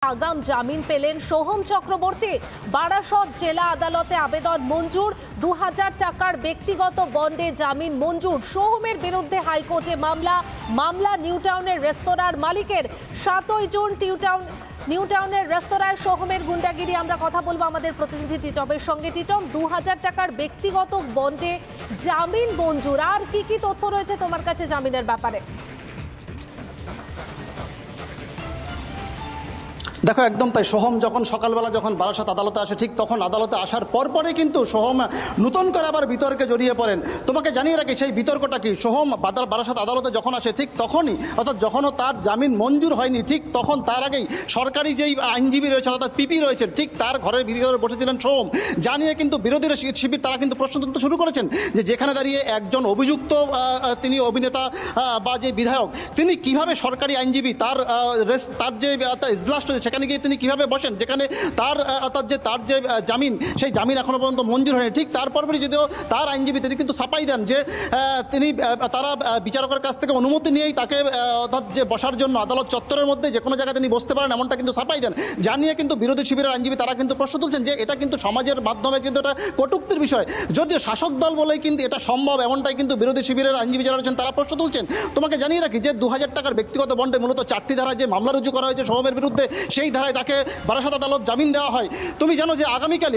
আগাম জামিন পেলেন সোহম চক্রবর্তী। বারাসত জেলা আদালতে আবেদন মঞ্জুর। 2000 টাকার ব্যক্তিগত বন্ডে জামিন মঞ্জুর। সোহমের বিরুদ্ধে হাইকোর্টে মামলা নিউটাউনের রেস্তোরাঁর মালিকের। 7ই জুন নিউটাউনের রেস্তোরাঁয় সোহমের গুন্ডাগিরি। আমরা কথা বলবো আমাদের প্রতিনিধি টিটমের সঙ্গে। টিটম, 2000 টাকার ব্যক্তিগত বন্ডে জামিন মঞ্জুর। আর কি তথ্য রয়েছে তোমার কাছে জামিনের ব্যাপারে? দেখো, একদম তাই। সোহম যখন সকালবেলা যখন বারাসত আদালতে আসে, ঠিক তখন আদালতে আসার পরপরই কিন্তু সোহম নতুন করে আবার বিতর্কে জড়িয়ে পড়েন। তোমাকে জানিয়ে রাখি সেই বিতর্কটা কি। সোহম বারাসত আদালতে যখন আসে, ঠিক তখনই, অর্থাৎ যখনও তার জামিন মঞ্জুর হয়নি, ঠিক তখন তার আগেই সরকারি যেই আইনজীবী রয়েছে, অর্থাৎ পিপি রয়েছেন, ঠিক তার ঘরের ভিতরে বসেছিলেন সোহম। জানিয়ে কিন্তু বিরোধীরা শিবির তারা কিন্তু প্রশ্ন তুলতে শুরু করেছেন যে যেখানে দাঁড়িয়ে একজন অভিযুক্ত, তিনি অভিনেতা বা যে বিধায়ক, তিনি কিভাবে সরকারি আইনজীবী তার যে ইজলাস রয়েছে সেখানে গিয়ে তিনি কিভাবে বসেন, যেখানে তার যে জামিন, সেই জামিন এখনো পর্যন্ত মঞ্জুর হয়নি। ঠিক তারপরই যদিও তার আইনজীবী তিনি কিন্তু ছাপাই দেন যে তারা বিচারকের কাছ থেকে অনুমতি নিয়েই তাকে অর্থাৎ যে বসার জন্য আদালত চত্বরের মধ্যে যে কোনো জায়গায় তিনি বসতে পারেন, এমনটা কিন্তু ছাপাই দেন। জানিয়ে কিন্তু বিরোধী শিবিরের আইনজীবী তারা কিন্তু প্রশ্ন তুলছেন যে এটা কিন্তু সমাজের মাধ্যমে কিন্তু এটা কটূক্তির বিষয়। যদিও শাসক দল বলেই কিন্তু এটা সম্ভব, এমনটাই কিন্তু বিরোধী শিবিরের আইনজীবী যারা রয়েছেন তারা প্রশ্ন তুলছেন। তোমাকে জানিয়ে রাখি যে 2000 টাকার ব্যক্তিগত বন্ডে মূলত 4টি ধারায় যে মামলা রুজু করা হয়েছে সোহমের বিরুদ্ধে, সেই ধারায় তাকে বারাসত আদালত জামিন দেওয়া হয়। তুমি জানো যে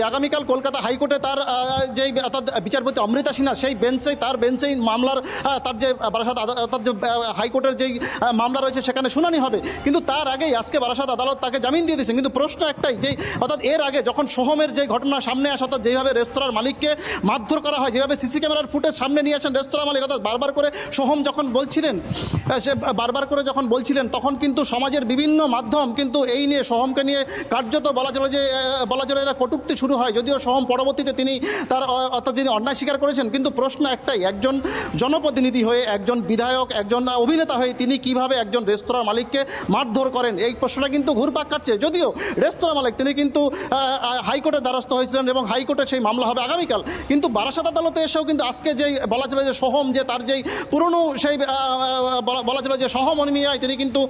আগামীকাল কলকাতা হাইকোর্টে তার যেই অর্থাৎ বিচারপতি অমৃতা সিনহা, সেই তার বেঞ্চেই মামলার তার যে বারাসত অর্থাৎ যে হাইকোর্টের যেই মামলা রয়েছে সেখানে শুনানি হবে। কিন্তু তার আগেই আজকে বারাসত আদালত তাকে জামিন দিয়ে দিয়েছে। কিন্তু প্রশ্ন একটাই যে অর্থাৎ এর আগে যখন সোহমের যে ঘটনা সামনে আসে, অর্থাৎ যেভাবে রেস্তোরাঁর মালিককে মারধর করা হয়, যেভাবে সিসি ক্যামেরার ফুটেজ সামনে নিয়ে আসেন রেস্তোরাঁ মালিক, অর্থাৎ বারবার করে সোহম যখন বলছিলেন, তখন কিন্তু সমাজের বিভিন্ন মাধ্যম কিন্তু এই নিয়ে সোহমকে নিয়ে কার্যত বলা চলে এরা কটূক্তি শুরু হয়। যদিও সোহম পরবর্তীতে তিনি তার অর্থাৎ যিনি অন্যায় স্বীকার করেছেন। কিন্তু প্রশ্ন একটাই, একজন জনপ্রতিনিধি হয়ে, একজন বিধায়ক, একজন অভিনেতা হয়ে তিনি কিভাবে একজন রেস্তোরাঁর মালিককে মারধর করেন, এই প্রশ্নটা কিন্তু ঘুরপাক কাটছে। যদিও রেস্তোরাঁ মালিক তিনি কিন্তু হাইকোর্টের দ্বারস্থ হয়েছিলেন এবং হাইকোর্টে সেই মামলা হবে আগামীকাল। কিন্তু বারাসত আদালতে এসেও কিন্তু আজকে যেই বলা চলে যে সোহম যে তার যেই পুরনো সেই বলা চলে যে সোহম অনিমিয়ায় তিনি কিন্তু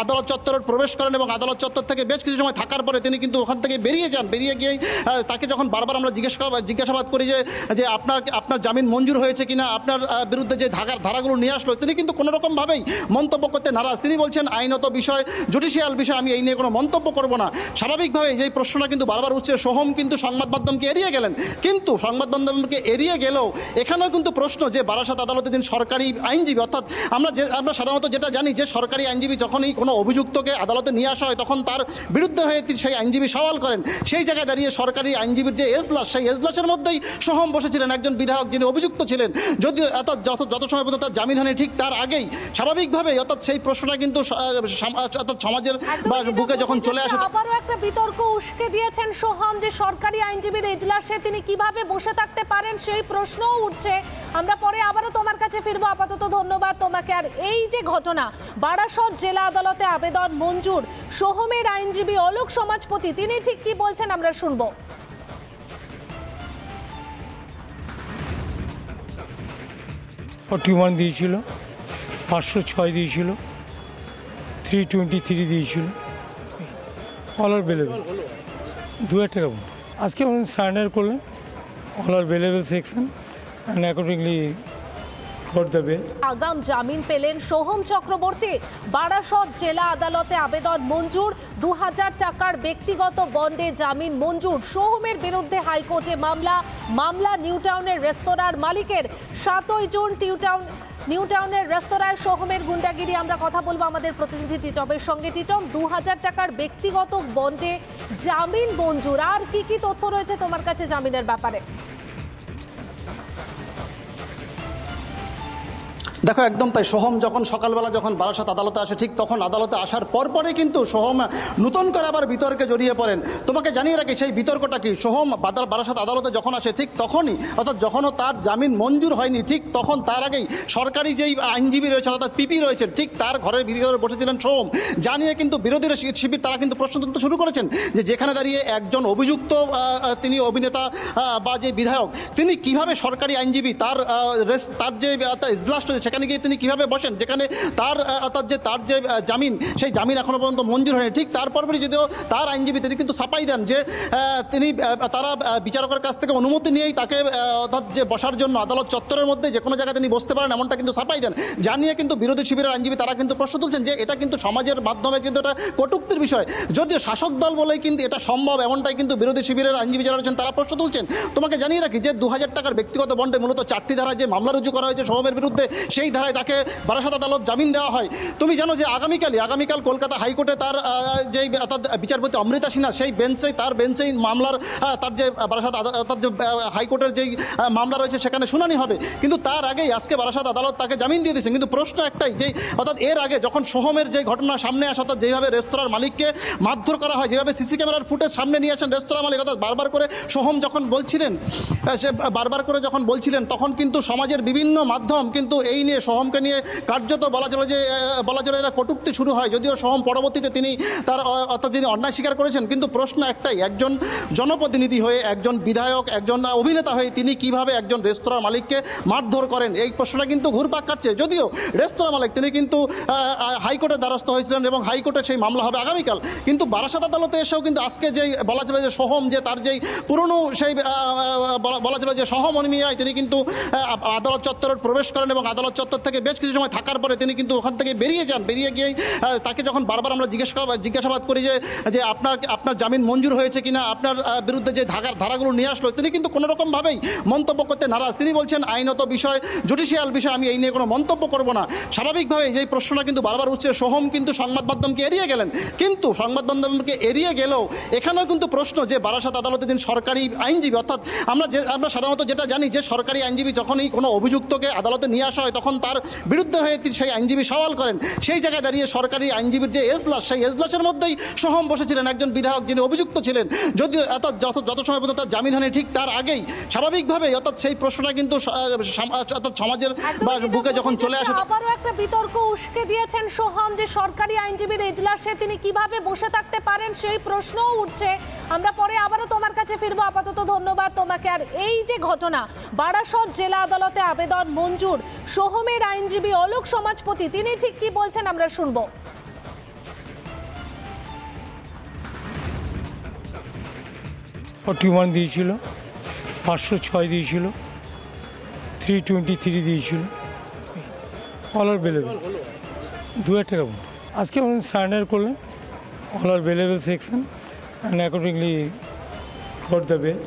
আদালত চত্বরে প্রবেশ করেন এবং আদালত চত্বর থেকে বেশ কিছু সময় থাকার পরে তিনি কিন্তু ওখান থেকে বেরিয়ে যান। বেরিয়ে গিয়ে তাকে যখন বারবার আমরা জিজ্ঞাসাবাদ করি যে আপনার জামিন মঞ্জুর হয়েছে কিনা, আপনার বিরুদ্ধে যে ধারাগুলো নিয়ে আসলো, তিনি কিন্তু কোনো রকমভাবেই মন্তব্য করতে নারাজ। তিনি বলছেন আইনত বিষয়, জুডিশিয়াল বিষয়, আমি এই নিয়ে কোনো মন্তব্য করব না। স্বাভাবিকভাবে যেই প্রশ্নটা কিন্তু বারবার উঠছে, সোহম কিন্তু সংবাদ মাধ্যমকে এড়িয়ে গেলেন। কিন্তু সংবাদ মাধ্যমকে এড়িয়ে গেলেও এখানেও কিন্তু প্রশ্ন যে বারাসত আদালতে তিনি সরকারি আইনজীবী, অর্থাৎ আমরা সাধারণত যেটা জানি যে সরকারি আইনজীবী যখনই কোনো অভিযুক্তকে আদালতে নিয়ে আসা হয়, তখন তার বিরুদ্ধে হয়ে সেই আইনজীবী সওয়াল করেন। সেই জায়গায় দাঁড়িয়ে সরকারি আইনজীবীর যে এজলাস, সেই এজলাসের মধ্যেই সোহম বসেছিলেন, একজন বিধায়ক যিনি অভিযুক্ত ছিলেন। যদিও অর্থাৎ যত সময় পর্যন্ত তার জামিন হয়নি, ঠিক তার আগেই স্বাভাবিকভাবেই অর্থাৎ সেই প্রশ্নটা কিন্তু অর্থাৎ সমাজের বুকে যখন চলে আসে। আবারও একটা বিতর্ক উস্কে দিয়েছেন সোহম যে সরকারি আইনজীবীর এজলাসে তিনি কিভাবে বসে থাকতে পারেন, সেই প্রশ্নও উঠছে। আমরা পরে আবারও তোমার কাছে ফিরবো। আপাতত ধন্যবাদ তোমাকে। আর এই যে ঘটনা, বারাসত জেলা আদালতে আবেদন মঞ্জুর। সোহমের আইনজীবী অলোক সমাজপতি তিনি ঠিক কি বলছেন আমরা শুনবো। টিউমান দিয়েছিল, 506 দিয়েছিল, 323 দিয়েছিল, অল আর বেলেবেল 2000 টাকা। আজকে উনি সারেন্ডার করলেন, all are bailable section and accordingly for the bail. আগাম জামিন পেলেন সোহম চক্রবর্তী। বারাসত জেলা আদালতে আবেদন মঞ্জুর। 2000 টাকার ব্যক্তিগত বন্ডে জামিন মঞ্জুর। সোহমের বিরুদ্ধে হাইকোর্টে মামলা নিউটাউনের রেস্তোরাঁর মালিকের। 7ই জুন নিউটাউনের রেস্তোরাঁয় সোহমের গুন্ডাগিরি। আমরা কথা বলবো আমাদের প্রতিনিধি টিটমের সঙ্গে। টিটম, 2000 টাকার ব্যক্তিগত বন্ডে জামিন মঞ্জুর। আর কি তথ্য রয়েছে তোমার কাছে জামিনের ব্যাপারে? দেখো, একদম তাই। সোহম যখন সকালবেলা যখন বারাসত আদালতে আসে, ঠিক তখন আদালতে আসার পরপরই কিন্তু সোহম নতুন করে আবার বিতর্কে জড়িয়ে পড়েন। তোমাকে জানিয়ে রাখি সেই বিতর্কটা কি। সোহম বারাসত আদালতে যখন আসে, ঠিক তখনই, অর্থাৎ যখনও তার জামিন মঞ্জুর হয়নি, ঠিক তখন তার আগেই সরকারি যেই আইনজীবী রয়েছেন, অর্থাৎ পিপি রয়েছেন, ঠিক তার ঘরের ভিতরে বসেছিলেন সোহম। জানিয়ে কিন্তু বিরোধীরা শিবির তারা কিন্তু প্রশ্ন তুলতে শুরু করেছেন যে যেখানে দাঁড়িয়ে একজন অভিযুক্ত, তিনি অভিনেতা বা যে বিধায়ক, তিনি কিভাবে সরকারি আইনজীবী তার যে ইজলাস রয়েছে সেখানে গিয়ে তিনি কীভাবে বসেন, যেখানে তার তার যে জামিন, সেই জামিন এখনও পর্যন্ত মঞ্জুর হয়নি। ঠিক তারপরই যদিও তার আইনজীবী তিনি কিন্তু ছাপাই দেন যে তারা বিচারকের কাছ থেকে অনুমতি নিয়েই তাকে অর্থাৎ যে বসার জন্য আদালত চত্বরের মধ্যে যে কোনো জায়গায় তিনি বসতে পারেন এমনটা কিন্তু ছাপাই দেন। জানিয়ে কিন্তু বিরোধী শিবিরের আইনজীবী তারা কিন্তু প্রশ্ন তুলছেন যে এটা কিন্তু সমাজের মাধ্যমে কিন্তু এটা কটূক্তির বিষয়, যদিও শাসক দল বলেই কিন্তু এটা সম্ভব, এমনটাই কিন্তু বিরোধী শিবিরের আইনজীবী যারা রয়েছেন তারা প্রশ্ন তুলছেন। তোমাকে জানিয়ে রাখি যে 2000 টাকার ব্যক্তিগত বন্ডে মূলত 4টি ধারায় যে মামলা রুজু করা হয়েছে সোহমের বিরুদ্ধে, সেই ধারায় তাকে বারাসত আদালত জামিন দেওয়া হয়। তুমি জানো যে আগামীকাল কলকাতা হাইকোর্টে তার যে বিচারপতি অমৃতা সিনহা সেই বেঞ্চেই মামলার তার যে বারাসত তার যে হাইকোর্টের যেই মামলা রয়েছে সেখানে শুনানি হবে। কিন্তু তার আগেই আজকে বারাসত আদালত তাকে জামিন দিয়ে দিয়েছেন। কিন্তু প্রশ্ন একটাই যে অর্থাৎ এর আগে যখন সোহমের যে ঘটনা সামনে আসে, অর্থাৎ যেভাবে রেস্তোরাঁর মালিককে মারধর করা হয়, যেভাবে সিসি ক্যামেরার ফুটেজ সামনে নিয়ে আসেন রেস্তোরাঁ মালিক, অর্থাৎ বারবার করে সোহম যখন বলছিলেন তখন কিন্তু সমাজের বিভিন্ন মাধ্যম কিন্তু এই নিয়ে সোহমকে নিয়ে কার্যত বলা চলে এরা কটূক্তি শুরু হয়। যদিও সোহম পরবর্তীতে তিনি তার অর্থাৎ যিনি অন্যায় স্বীকার করেছেন, কিন্তু প্রশ্ন একটাই, একজন জনপ্রতিনিধি হয়ে, একজন বিধায়ক, একজন অভিনেতা হয়ে তিনি কিভাবে একজন রেস্তোরাঁর মালিককে মারধর করেন, এই প্রশ্নটা কিন্তু ঘুরপাক কাটছে। যদিও রেস্তোরাঁ মালিক তিনি কিন্তু হাইকোর্টের দ্বারস্থ হয়েছিলেন এবং হাইকোর্টে সেই মামলা হবে আগামীকাল। কিন্তু বারাসত আদালতে এসেও কিন্তু আজকে যেই বলা চলে যে সোহম যে তার যেই পুরনো সেই বলা চলে যে সোহম মিয়ায় তিনি কিন্তু আদালত চত্বরে প্রবেশ করেন এবং আদালত চত্বর থেকে বেশ কিছু সময় থাকার পরে তিনি কিন্তু ওখান থেকে বেরিয়ে যান। বেরিয়ে গিয়ে তাকে যখন বারবার আমরা জিজ্ঞাসাবাদ করি যে আপনার জামিন মঞ্জুর হয়েছে কিনা, আপনার বিরুদ্ধে যে ধারাগুলো নিয়ে আসলো, তিনি কিন্তু কোনো রকমভাবেই মন্তব্য করতে নারাজ। তিনি বলছেন আইনত বিষয়, জুডিশিয়াল বিষয়, আমি এই নিয়ে কোনো মন্তব্য করব না। স্বাভাবিকভাবেই যেই প্রশ্নটা কিন্তু বারবার উঠছে, সোহম কিন্তু সংবাদ মাধ্যমকে এড়িয়ে গেলেন। কিন্তু সংবাদ মাধ্যমকে এড়িয়ে গেলেও এখানেও কিন্তু প্রশ্ন যে বারাসত আদালতে তিনি সরকারি আইনজীবী, অর্থাৎ আমরা সাধারণত যেটা জানি যে সরকারি আইনজীবী যখনই কোনো অভিযুক্তকে আদালতে নিয়ে আসা হয় তখন তার বিরুদ্ধে হয়ে সেই আইনজীবী সওয়াল করেন। সেই জায়গায় দাঁড়িয়ে সরকারি আইনজীবীর যে এজলাস, সেই এজলাসের মধ্যেই সোহম বসেছিলেন, একজন বিধায়ক যিনি অভিযুক্ত ছিলেন। যদিও যত সময় পর্যন্ত তার জামিন হয়নি, ঠিক তার আগেই স্বাভাবিকভাবেই অর্থাৎ সেই প্রশ্নটা কিন্তু অর্থাৎ সমাজের বুকে যখন চলে আসে। আবারও একটা বিতর্ক উস্কে দিয়েছেন সোহম যে সরকারি আইনজীবীর এজলাসে তিনি কিভাবে বসে থাকতে পারেন, সেই প্রশ্নও উঠছে। আমরা পরে আবারও তোমার কাছে ফিরবো। আপাতত ধন্যবাদ তোমাকে। আর এই যে ঘটনা, বারাসত জেলা আদালতে আবেদন মঞ্জুর, সোহমের আইনজীবী অলোক সমাজপতি তিনি ঠিক কি বলছেন আমরা শুনবো। 41 দিয়েছিল, 506 দিয়েছিল, 323 দিয়েছিল, অল আর বেলেবেল। 2000 টাকা আজকে উনি সারেন্ডার করলেন, all are bailable section, and accordingly got the bell.